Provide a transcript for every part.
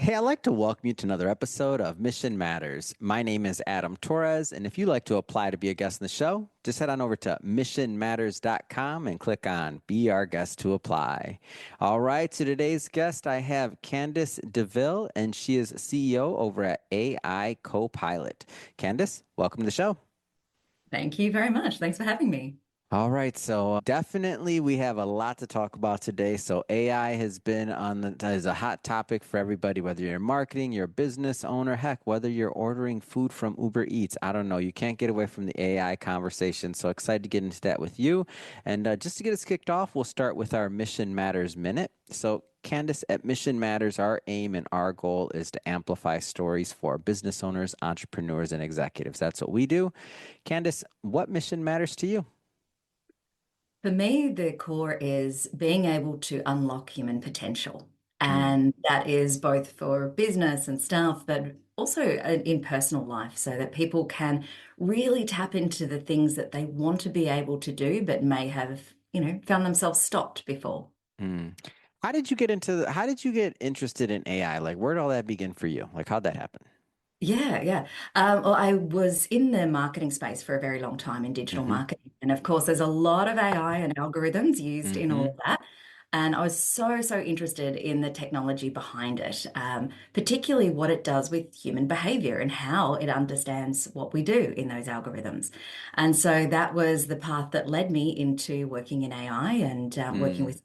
Hey, I'd like to welcome you to another episode of Mission Matters. My name is Adam Torres, and if you'd like to apply to be a guest in the show, just head on over to missionmatters.com and click on Be Our Guest to apply. All right, so today's guest, I have Candice DeVille, and she is CEO over at AI Copilot. Candice, welcome to the show. Thank you very much. Thanks for having me. All right, so definitely we have a lot to talk about today. So AI has been on the is a hot topic for everybody, whether you're in marketing, you're a business owner, heck, whether you're ordering food from Uber Eats. I don't know, you can't get away from the AI conversation. So excited to get into that with you. And just to get us kicked off, we'll start with our Mission Matters minute. So Candice, at Mission Matters, our aim and our goal is to amplify stories for business owners, entrepreneurs, and executives. That's what we do. Candice, what mission matters to you? For me, the core is being able to unlock human potential. Mm. And that is both for business and staff, but also in personal life, so that people can really tap into the things that they want to be able to do, but may have, found themselves stopped before. Mm. How did you get interested in AI? Like, where did all that begin for you? Like, how'd that happen? Yeah, yeah. Well, I was in the marketing space for a very long time in digital Mm-hmm. marketing. And of course, there's a lot of AI and algorithms used in all Mm-hmm. of that. And I was so interested in the technology behind it, particularly what it does with human behavior and how it understands what we do in those algorithms. And so that was the path that led me into working in AI and working Mm. with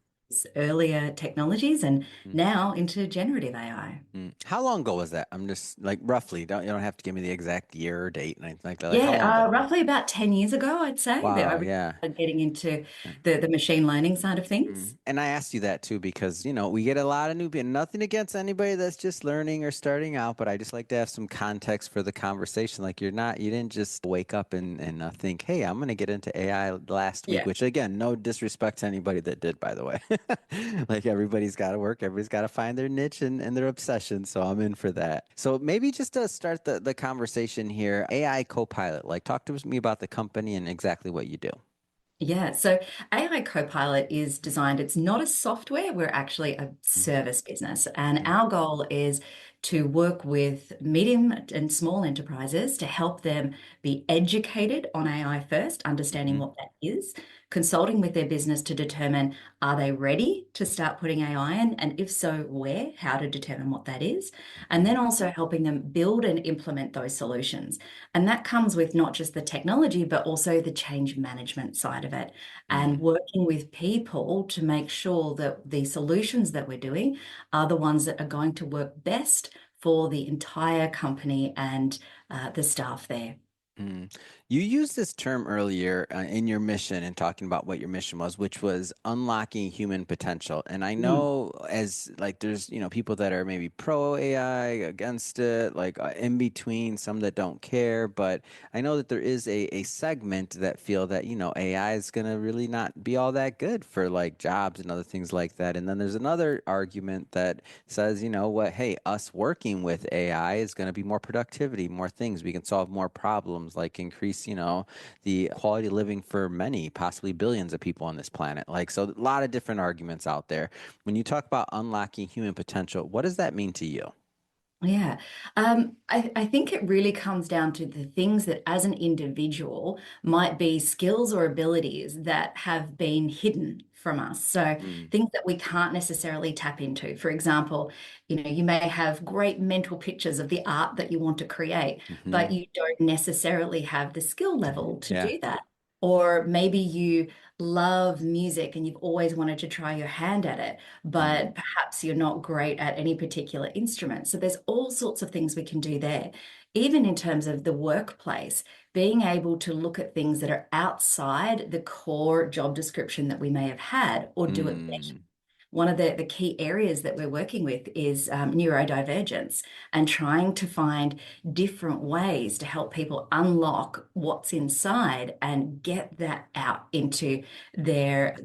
earlier technologies and now into generative AI. How long ago was that? I'm just like roughly. Don't You don't have to give me the exact year or date and anything like that. Like, how long Yeah, ago? roughly about 10 years ago, I'd say that I Wow. really Yeah. started getting into the machine learning side of things. And I asked you that too because, we get a lot of newbie, and nothing against anybody that's just learning or starting out, but I just like to have some context for the conversation. Like you didn't just wake up and think, hey, I'm going to get into AI last week, Yeah. which again, no disrespect to anybody that did, by the way. Like everybody's got to work, everybody's got to find their niche and their obsession. So I'm in for that. So maybe just to start the conversation here, AI Copilot, like talk to me about the company and exactly what you do. Yeah, so AI Copilot is designed, it's not a software, we're actually a service business. And Mhm. our goal is to work with medium and small enterprises to help them be educated on AI first, understanding Mhm. what that is, consulting with their business to determine are they ready to start putting AI in, and if so, where, how to determine what that is, and Mhm. then also helping them build and implement those solutions. And that comes with not just the technology, but also the change management side of it and Mhm. working with people to make sure that the solutions that we're doing are the ones that are going to work best for the entire company and the staff there. Mm. You used this term earlier in your mission and talking about what your mission was, which was unlocking human potential. And I Mm. know as like there's, people that are maybe pro AI, against it, like in between, some that don't care. But I know that there is a segment that feel that, AI is going to really not be all that good for like jobs and other things like that. And then there's another argument that says, hey, us working with AI is going to be more productivity, more things. We can solve more problems, like increase, the quality of living for many, possibly billions of people on this planet. Like, so a lot of different arguments out there. When you talk about unlocking human potential, what does that mean to you? Yeah, I think it really comes down to the things that as an individual might be skills or abilities that have been hidden from us. So Mm. things that we can't necessarily tap into. For example, you may have great mental pictures of the art that you want to create, but Hmm. you don't necessarily have the skill level to Yeah. do that. Or maybe you love music and you've always wanted to try your hand at it, Mm. but perhaps you're not great at any particular instrument. So there's all sorts of things we can do there. Even in terms of the workplace, being able to look at things that are outside the core job description that we may have had or do it better. Mm. One of the key areas that we're working with is neurodivergence and trying to find different ways to help people unlock what's inside and get that out into their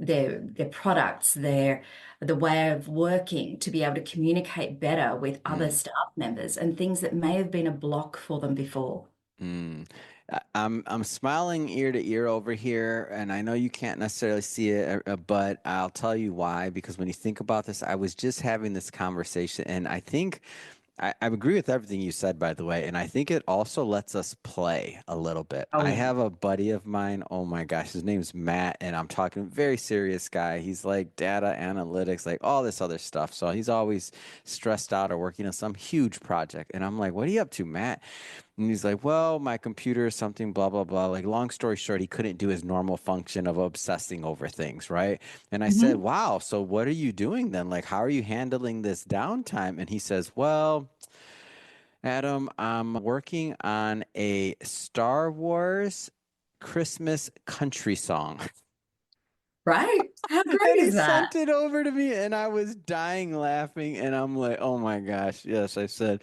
products, the way of working to be able to communicate better with other Mm. staff members and things that may have been a block for them before. Mm. I'm smiling ear to ear over here, and I know you can't necessarily see it, but I'll tell you why. Because when you think about this, I was just having this conversation, and I think I agree with everything you said, by the way, and I think it also lets us play a little bit. Oh I yeah. have a buddy of mine, oh my gosh, his name's Matt, and I'm talking very serious guy. He's like data analytics, like all this other stuff. So he's always stressed out or working on some huge project. And I'm like, what are you up to, Matt? And he's like, well, my computer is something, blah, blah, blah. Like, long story short, he couldn't do his normal function of obsessing over things, right? And I said, Mhm. wow, so what are you doing then? Like, how are you handling this downtime? And he says, well, Adam, I'm working on a Star Wars Christmas country song. Right? How great And he is that? sent it over to me and I was dying laughing and I'm like, "Oh my gosh." Yes, I said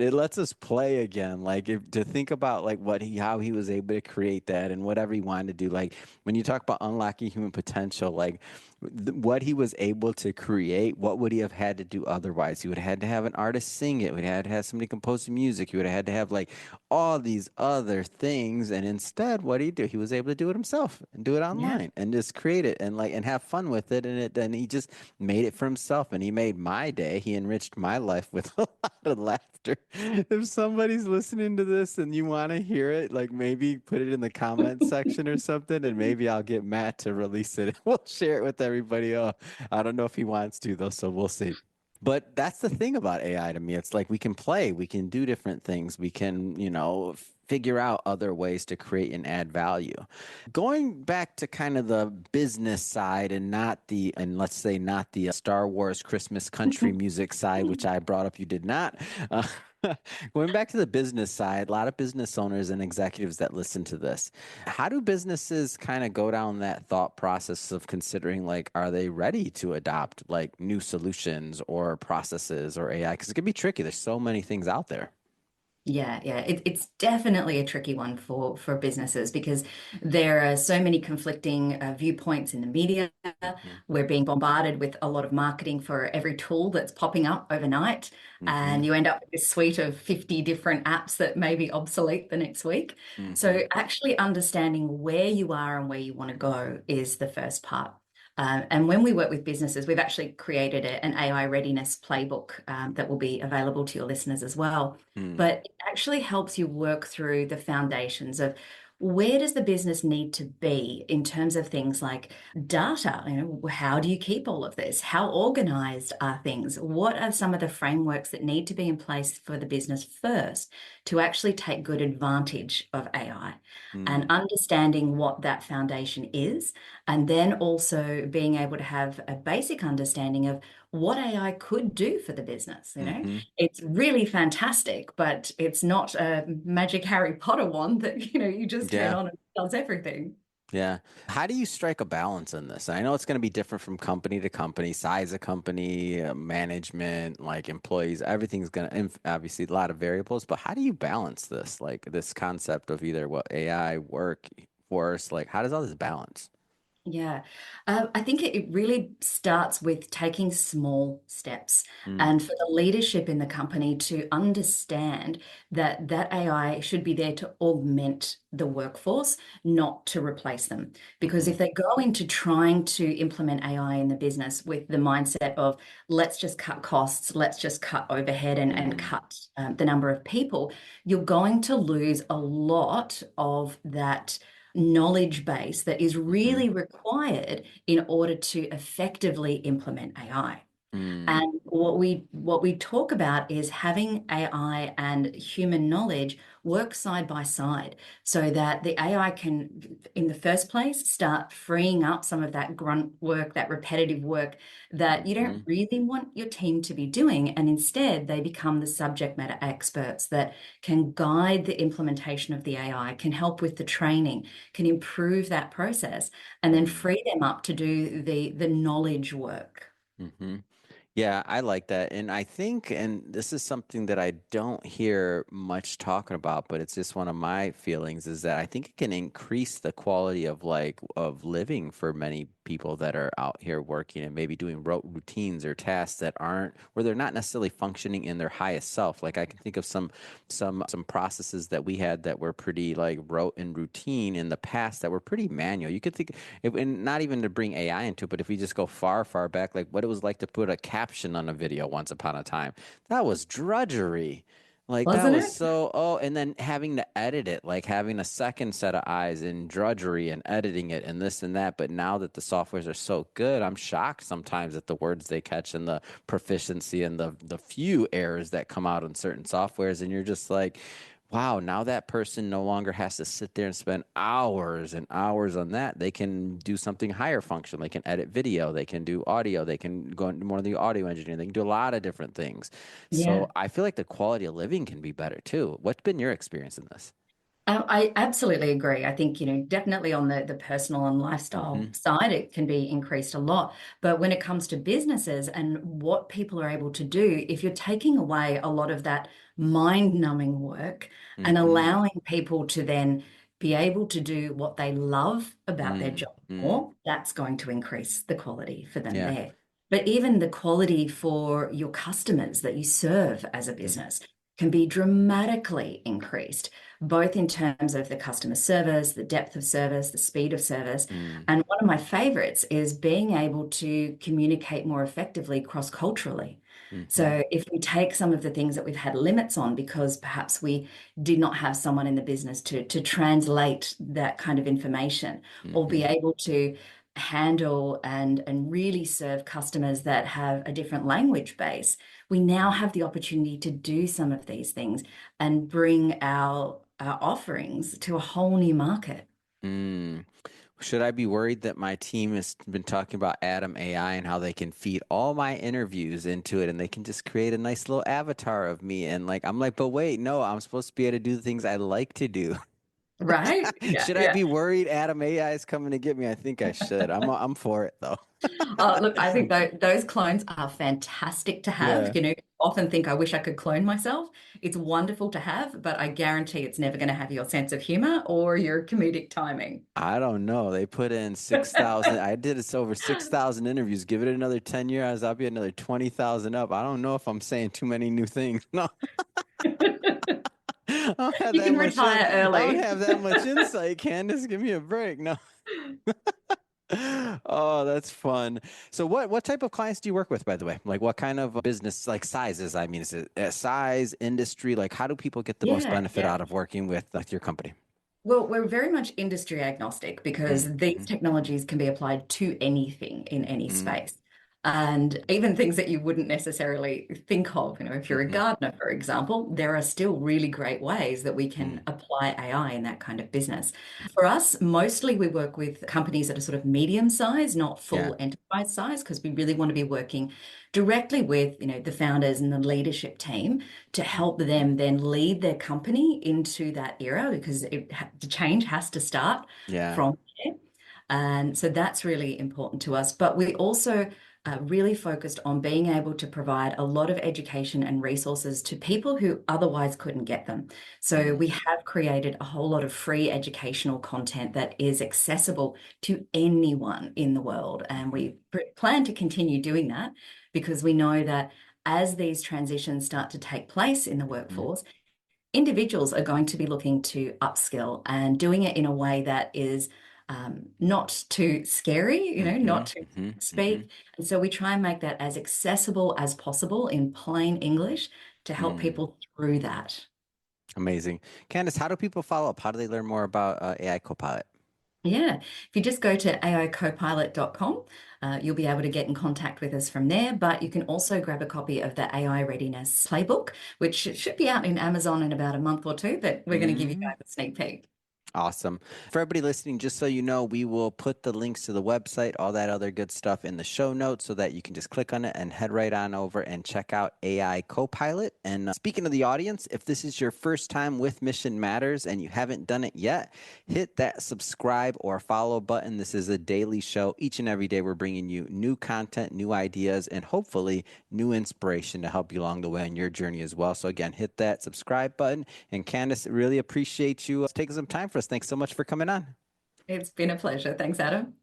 it lets us play again. Like if to think about like what he how he was able to create that and whatever he wanted to do. Like when you talk about unlocking human potential, like what he was able to create, what would he have had to do otherwise? He would have had to have an artist sing it. We'd had to have somebody compose the music. He would have had to have like all these other things. And instead, what did he do? He was able to do it himself and do it Yeah. online and just create it and like and have fun with it. And he just made it for himself. And he made my day. He enriched my life with a lot of laughter. If somebody's listening to this and you want to hear it, like maybe put it in the comment section or something, and maybe I'll get Matt to release it. We'll share it with everybody. Oh, I don't know if he wants to though, so we'll see. But that's the thing about AI to me. It's like we can play, we can do different things, we can, figure out other ways to create and add value. Going back to kind of the business side and and let's say not the Star Wars Christmas country music side, which I brought up, you did not. Uh, Going back to the business side, a lot of business owners and executives that listen to this, how do businesses kind of go down that thought process of considering like, are they ready to adopt like new solutions or processes or AI? Because it can be tricky. There's so many things out there. Yeah, yeah, it's definitely a tricky one for businesses because there are so many conflicting viewpoints in the media. Hmm. We're being bombarded with a lot of marketing for every tool that's popping up overnight, Hmm. and you end up with this suite of 50 different apps that may be obsolete the next week. Hmm. So actually understanding where you are and where you want to go is the first part. And when we work with businesses, we've actually created an AI readiness playbook that will be available to your listeners as well. Hmm. But it actually helps you work through the foundations of where does the business need to be in terms of things like data? How do you keep all of this? How organized are things? What are some of the frameworks that need to be in place for the business first to actually take good advantage of AI? And Hmm. understanding what that foundation is, and then also being able to have a basic understanding of what AI could do for the business. Hmm. It's really fantastic, but it's not a magic Harry Potter wand that, you just turn Yeah. on and it does everything. Yeah. How do you strike a balance in this? I know it's going to be different from company to company, size of company, management, like employees, everything's going to, obviously, a lot of variables, but how do you balance this? Like this concept of either what AI, work, force, like how does all this balance? Yeah, I think it really starts with taking small steps Mm, and for the leadership in the company to understand that that AI should be there to augment the workforce, not to replace them. Because mm-hmm, if they go into trying to implement AI in the business with the mindset of let's just cut costs, let's just cut overhead and mm, cut the number of people, you're going to lose a lot of that knowledge base that is mm-hmm, really required in order to effectively implement AI. mm, And what we talk about is having AI and human knowledge work side by side so that the AI can, in the first place, start freeing up some of that grunt work, that repetitive work that you don't mm-hmm, really want your team to be doing. And instead, they become the subject matter experts that can guide the implementation of the AI, can help with the training, can improve that process, and then mm, free them up to do the knowledge work. mm-hmm. Yeah, I like that. And I think, and this is something that I don't hear much talking about, but it's just one of my feelings is that I think it can increase the quality of like of living for many people that are out here working and maybe doing rote routines or tasks that aren't where they're not necessarily functioning in their highest self. Like I can think of some processes that we had that were pretty like rote and routine in the past that were pretty manual. You could think if, and not even to bring AI into it, but if we just go far back, like what it was like to put a caption on a video once upon a time, that was drudgery. Like that Wasn't was it? so, oh, and then having to edit it, like having a second set of eyes and drudgery and editing it and this and that. But now that the softwares are so good, I'm shocked sometimes at the words they catch and the proficiency and the few errors that come out in certain softwares. And you're just like, wow, now that person no longer has to sit there and spend hours and hours on that. They can do something higher function. They can edit video, they can do audio, they can go into more of the audio engineering, they can do a lot of different things. So Yeah. I feel like the quality of living can be better too. What's been your experience in this? I absolutely agree. I think, definitely on the personal and lifestyle Hmm. side, it can be increased a lot. But when it comes to businesses and what people are able to do, if you're taking away a lot of that mind-numbing work and Hmm. allowing people to then be able to do what they love about their Mm, job mm, more, that's going to increase the quality for them yeah. there. But even the quality for your customers that you serve as a Mm, business can be dramatically increased both in terms of the customer service, the depth of service, the speed of service. mm, And one of my favorites is being able to communicate more effectively cross-culturally. hmm, So if we take some of the things that we've had limits on because perhaps we did not have someone in the business to translate that kind of information or be hmm. able to handle and really serve customers that have a different language base, we now have the opportunity to do some of these things and bring our offerings to a whole new market. Mm. Should I be worried that my team has been talking about Adam AI and how they can feed all my interviews into it and they can just create a nice little avatar of me? And like, I'm like, but wait, no, I'm supposed to be able to do the things I like to do. Right? Yeah, Should I yeah. be worried Adam AI is coming to get me? I think I should. I'm for it though. Look, I think those clones are fantastic to have. Yeah. Often think I wish I could clone myself. It's wonderful to have, but I guarantee it's never going to have your sense of humor or your comedic timing. I don't know. They put in 6,000. I did this over 6,000 interviews. Give it another 10 years, I'll be another 20,000 up. I don't know if I'm saying too many new things. No, I don't have You that can much. retire I don't early. have that much insight, Candace. Give me a break. No. Oh, that's fun. So what type of clients do you work with, by the way? Like what kind of business, like sizes? I mean, is it size, industry? Like how do people get the most Yeah, benefit yeah. out of working with your company? Well, we're very much industry agnostic Mm, because these mm, technologies can be applied to anything in any mm, space. And even things that you wouldn't necessarily think of, if you're a mhm, gardener, for example, there are still really great ways that we can mm, apply AI in that kind of business. For us, mostly we work with companies that are sort of medium size, not yeah. full enterprise size, because we really want to be working directly with, the founders and the leadership team to help them then lead their company into that era because the change has to start Yeah. from there. And so that's really important to us. But we also really focused on being able to provide a lot of education and resources to people who otherwise couldn't get them. So Mm, we have created a whole lot of free educational content that is accessible to anyone in the world. And mhm, we plan to continue doing that because we know that as these transitions start to take place in the mhm, workforce, individuals are going to be looking to upskill and doing it in a way that is not too scary, not mhm, too mhm, mhm, speak. And so we try and make that as accessible as possible in plain English to help mm. people through that. Amazing. Candace, how do people follow up? How do they learn more about AI Copilot? Yeah, if you just go to aicopilot.com, you'll be able to get in contact with us from there. But you can also grab a copy of the AI Readiness Playbook, which should be out in Amazon in about a month or two, but we're going to give you Mm. guys a sneak peek. Awesome. For everybody listening, just so you know, we will put the links to the website, all that other good stuff in the show notes so that you can just click on it and head right on over and check out AI Copilot. And speaking of the audience, if this is your first time with Mission Matters and you haven't done it yet, hit that subscribe or follow button. This is a daily show. Each and every day, we're bringing you new content, new ideas, and hopefully new inspiration to help you along the way on your journey as well. So, again, hit that subscribe button. And Candace, really appreciate you taking some time for us. Thanks so much for coming on. It's been a pleasure. Thanks, Adam.